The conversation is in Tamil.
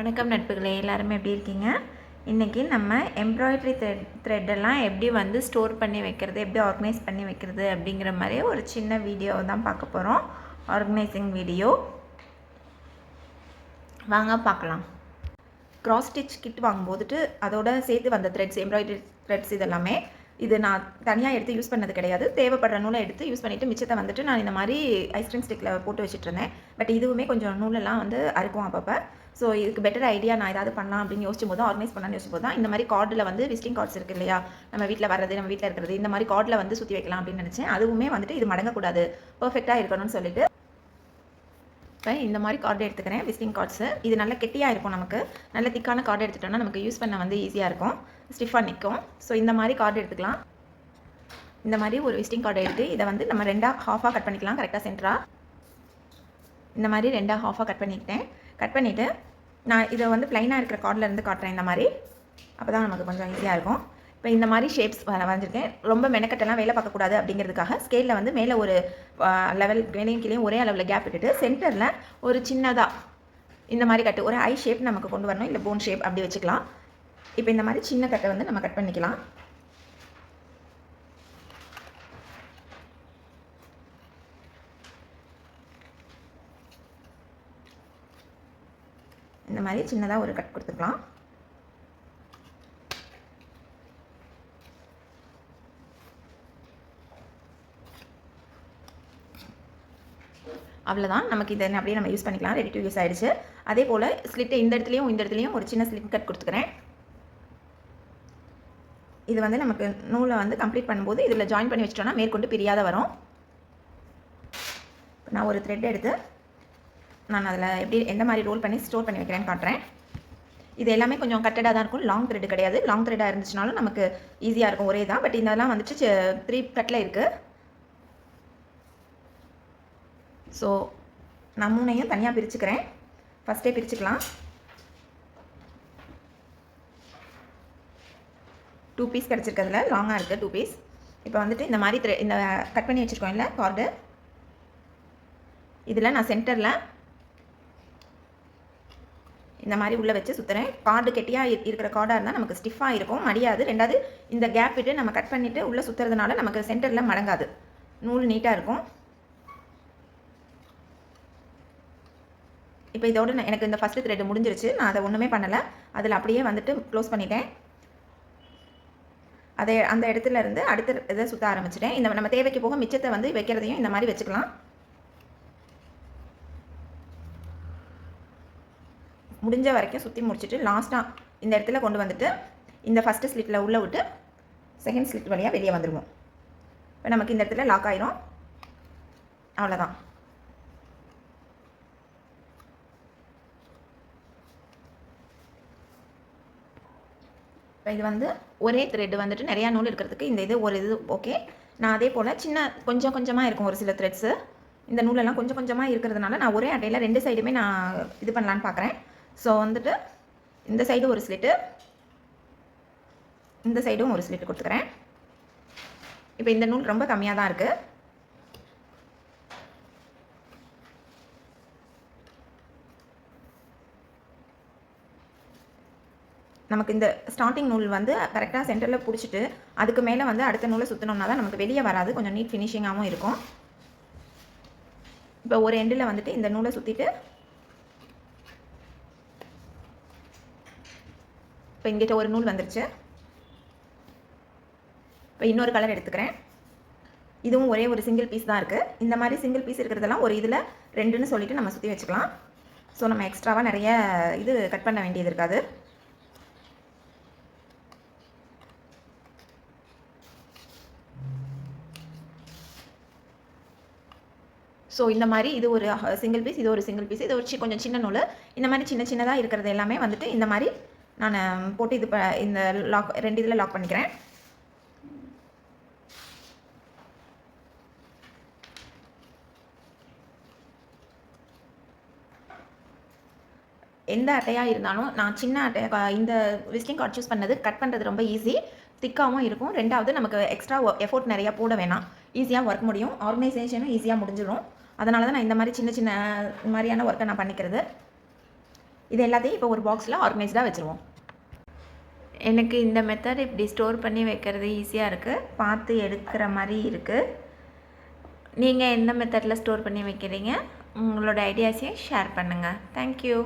வணக்கம் நட்புகளே, எல்லாருமே எப்படி இருக்கீங்க? இன்றைக்கி நம்ம எம்ப்ராய்டரி த்ரெட்டெல்லாம் எப்படி வந்து ஸ்டோர் பண்ணி வைக்கிறது, எப்படி ஆர்கனைஸ் பண்ணி வைக்கிறது அப்படிங்கிற மாதிரி ஒரு சின்ன வீடியோ தான் பார்க்க போகிறோம். ஆர்கனைசிங் வீடியோ வாங்க பார்க்கலாம். க்ராஸ் ஸ்டிச் கிட் வாங்கும்போதுட்டு அதோட சேர்த்து வந்த த்ரெட்ஸ், எம்ப்ராய்டரி த்ரெட்ஸ் இதெல்லாமே இது நான் தனியாக எடுத்து யூஸ் பண்ணது கிடையாது. தேவைப்படுற நூலை எடுத்து யூஸ் பண்ணிவிட்டு மிச்சத்தை வந்துட்டு நான் இந்த மாதிரி ஐஸ்கிரீம் ஸ்டிக்கில் போட்டு வச்சுட்ருந்தேன். பட் இதுவுமே கொஞ்சம் நூலெல்லாம் வந்து அறுக்கும் அப்பப்போ. ஸோ இதுக்கு பெட்டர் ஐடியா நான் ஏதாவது பண்ணலாம் அப்படின்னு யோசிச்சும் போது, ஆர்கனைஸ் பண்ணலான்னு யோசிச்சும் போது தான் இந்த மாதிரி கார்டில் வந்து விசிட்டிங் கார்ட்ஸ் இருக்குது இல்லையா, நம்ம வீட்டில் வர்றது, நம்ம வீட்டில் இருக்கிறது, இந்த மாதிரி கார்டில் வந்து சுற்றி வைக்கலாம் அப்படின்னு நினச்சேன். அதுவுமே வந்துட்டு இது மடங்கக்கூடாது, பர்ஃபெக்டாக இருக்கணும்னு சொல்லிட்டு இப்போ இந்த மாதிரி கார்டு எடுத்துக்கிறேன். விசிட்டிங் கார்ட்ஸு இது நல்ல கெட்டியாக இருக்கும், நமக்கு நல்ல திக்கான கார்டு எடுத்துட்டோம்னா நமக்கு யூஸ் பண்ண வந்து ஈஸியாக இருக்கும், ஸ்டிஃபாக நிற்கும். ஸோ இந்த மாதிரி கார்டு எடுத்துக்கலாம். இந்த மாதிரி ஒரு விசிட்டிங் கார்டு எடுத்து இதை வந்து நம்ம ஹாஃபாக கட் பண்ணிக்கலாம், கரெக்டாக சென்டராக. இந்த மாதிரி ஹாஃபாக கட் பண்ணிக்கிட்டேன். கட் பண்ணிவிட்டு நான் இதை வந்து ப்ளைனாக இருக்கிற கார்டில் இருந்து காட்டுறேன். இந்த மாதிரி அப்போ தான் நமக்கு கொஞ்சம் ஈஸியாக இருக்கும். இப்போ இந்த மாதிரி ஷேப்ஸ் வரைஞ்சிருக்கேன். ரொம்ப மெனக்கட்டெல்லாம் வேலை பார்க்கக்கூடாது அப்படிங்கிறதுக்காக ஸ்கேலில் வந்து மேலே ஒரு லெவல், மேலேயும் கீழே ஒரே அளவில் கேப் விட்டுட்டு சென்டரில் ஒரு சின்னதாக இந்த மாதிரி கட்டு, ஒரு ஐ ஷேப் நமக்கு கொண்டு வரணும், இல்லை போன் ஷேப் அப்படி வச்சுக்கலாம். இப்போ இந்த மாதிரி சின்ன கட்டை வந்து நம்ம கட் பண்ணிக்கலாம். இந்த மாதிரி சின்னதாக ஒரு கட் கொடுத்துக்கலாம். அவ்வளோதான், நமக்கு இதை அப்படியே நம்ம யூஸ் பண்ணிக்கலாம். ரெடி டு யூஸ் ஆகிடுச்சு. அதே போல் ஸ்லிட்டு இந்த இடத்துலையும் ஒரு சின்ன ஸ்லிட் கட் கொடுத்துக்கிறேன். இது வந்து நமக்கு நூலை வந்து கம்ப்ளீட் பண்ணும்போது இதில் ஜாயின் பண்ணி வச்சிட்டோம்னா மேற்கொண்டு பிரியாத வரும். நான் ஒரு த்ரெட் எடுத்து நான் அதில் எப்படி எந்த மாதிரி ரோல் பண்ணி ஸ்டோர் பண்ணி வைக்கிறேன்னு காட்டுறேன். இது எல்லாமே கொஞ்சம் கட்டடாக தான் இருக்கும், லாங் த்ரெட் கிடையாது. லாங் த்ரெட்டாக இருந்துச்சுனாலும் நமக்கு ஈஸியாக இருக்கும், ஒரே தான். பட் இதெல்லாம் வந்துட்டு 3 கட்டில் இருக்குது. ஸோ நான் 3ஐயும் தனியாக பிரிச்சுக்கிறேன். ஃபஸ்ட்டே பிரிச்சுக்கலாம். 2 பீஸ் கிடச்சிருக்கிறதுல லாங்காக இருக்குது 2 பீஸ். இப்போ வந்துட்டு இந்த மாதிரி இந்த கட் பண்ணி வச்சுருக்கோம் இல்லை கார்டு, இதில் நான் சென்டரில் இந்த மாதிரி உள்ளே வச்சு சுற்றுறேன். கார்டு கெட்டியாக இருக்கிற கார்டாக இருந்தால் நமக்கு ஸ்டிஃபாக இருக்கும், மடியாது. ரெண்டாவது இந்த கேப் விட்டு நம்ம கட் பண்ணிவிட்டு உள்ளே சுற்றுறதுனால நமக்கு சென்டரில் மடங்காது, நூல் நீட்டாக இருக்கும். இப்போ இதோடு எனக்கு இந்த ஃபஸ்ட்டு த்ரெட் முடிஞ்சிருச்சு. நான் அதை ஒன்றுமே பண்ணலை, அதில் அப்படியே வந்துட்டு க்ளோஸ் பண்ணிட்டேன். அதை அந்த இடத்துல இருந்து அடுத்த இதை சுற்ற ஆரம்பிச்சிட்டேன். இந்த நம்ம தேவைக்கு போக மிச்சத்தை வந்து வைக்கிறதையும் இந்த மாதிரி வச்சுக்கலாம். முடிஞ்ச வரைக்கும் சுற்றி முடிச்சுட்டு லாஸ்ட்டாக இந்த இடத்துல கொண்டு வந்துட்டு இந்த ஃபஸ்ட்டு ஸ்லிட்டில் உள்ளே விட்டு செகண்ட் ஸ்லிட் வழியாக வெளியே வந்துடுவோம். இப்போ நமக்கு இந்த இடத்துல லாக் ஆயிரும். அவ்வளோதான். இப்போ இது வந்து ஒரே த்ரெட் வந்துட்டு நிறையா நூல் இருக்கிறதுக்கு இந்த இது ஒரு இது ஓகே. நான் அதே போல் கொஞ்சம் கொஞ்சமாக இருக்கும் ஒரு சில த்ரெட்ஸு. இந்த நூலெல்லாம் கொஞ்சம் கொஞ்சமாக இருக்கிறதுனால நான் ஒரே அட்டையில் 2 சைடுமே நான் இது பண்ணலான்னு பார்க்குறேன். ஸோ வந்துட்டு இந்த சைடு ஒரு ஸ்லிட்டு, இந்த சைடும் ஒரு ஸ்லிட்டு கொடுத்துக்கிறேன். இப்போ இந்த நூல் ரொம்ப கம்மியாக தான் இருக்குது. நமக்கு இந்த ஸ்டார்டிங் நூல் வந்து கரெக்டாக சென்டரில் பிடிச்சிட்டு அதுக்கு மேலே வந்து அடுத்த நூலை சுற்றினோம்னா தான் நமக்கு வெளியே வராது, கொஞ்சம் நீட் ஃபினிஷிங்காகவும் இருக்கும். இப்போ ஒரு எண்டில் வந்துட்டு இந்த நூலை சுற்றிட்டு இப்போ இங்கிட்ட ஒரு நூல் வந்துருச்சு. இப்போ இன்னொரு கலர் எடுத்துக்கிறேன். இதுவும் ஒரே ஒரு சிங்கிள் பீஸ் தான் இருக்குது. இந்த மாதிரி சிங்கிள் பீஸ் இருக்கிறதெல்லாம் ஒரு இதில் 2ன்னு சொல்லிவிட்டு நம்ம சுற்றி வச்சுக்கலாம். ஸோ நம்ம எக்ஸ்ட்ராவாக நிறைய இது கட் பண்ண வேண்டியது இருக்காது. ஸோ இந்த மாதிரி இது ஒரு சிங்கிள் பீஸ், இது ஒரு சிங்கிள் பீஸ், இது ஒரு கொஞ்சம் சின்ன நூல். இந்த மாதிரி சின்னதாக இருக்கிறது எல்லாமே வந்துட்டு இந்த மாதிரி நான் போட்டு இந்த லாக் 2 இதில் லாக் பண்ணிக்கிறேன். எந்த அட்டையாக இருந்தாலும் நான் சின்ன அட்டை இந்த விசிட்டிங் கார்டு சூஸ் பண்ணது கட் பண்ணுறது ரொம்ப ஈஸி, திக்காகவும் இருக்கும். ரெண்டாவது நமக்கு எக்ஸ்ட்ரா எஃபோர்ட் நிறையா போட வேணாம், ஈஸியாக ஒர்க் முடியும். ஆர்கனைசேஷனும் ஈஸியாக முடிஞ்சிடும். அதனால தான் நான் இந்த மாதிரி சின்ன மாதிரியான ஒர்க்கை நான் பண்ணிக்கிறது. இது எல்லாத்தையும் இப்போ ஒரு பாக்ஸில் ஆர்கனைஸ்டாக வச்சுருவோம். எனக்கு இந்த மெத்தட் இப்படி ஸ்டோர் பண்ணி வைக்கிறது ஈஸியாக இருக்குது, பார்த்து எடுக்கிற மாதிரி இருக்குது. நீங்கள் எந்த மெத்தடில் ஸ்டோர் பண்ணி வைக்கிறீங்க, உங்களோட ஐடியாஸையும் ஷேர் பண்ணுங்கள். தேங்க்யூ.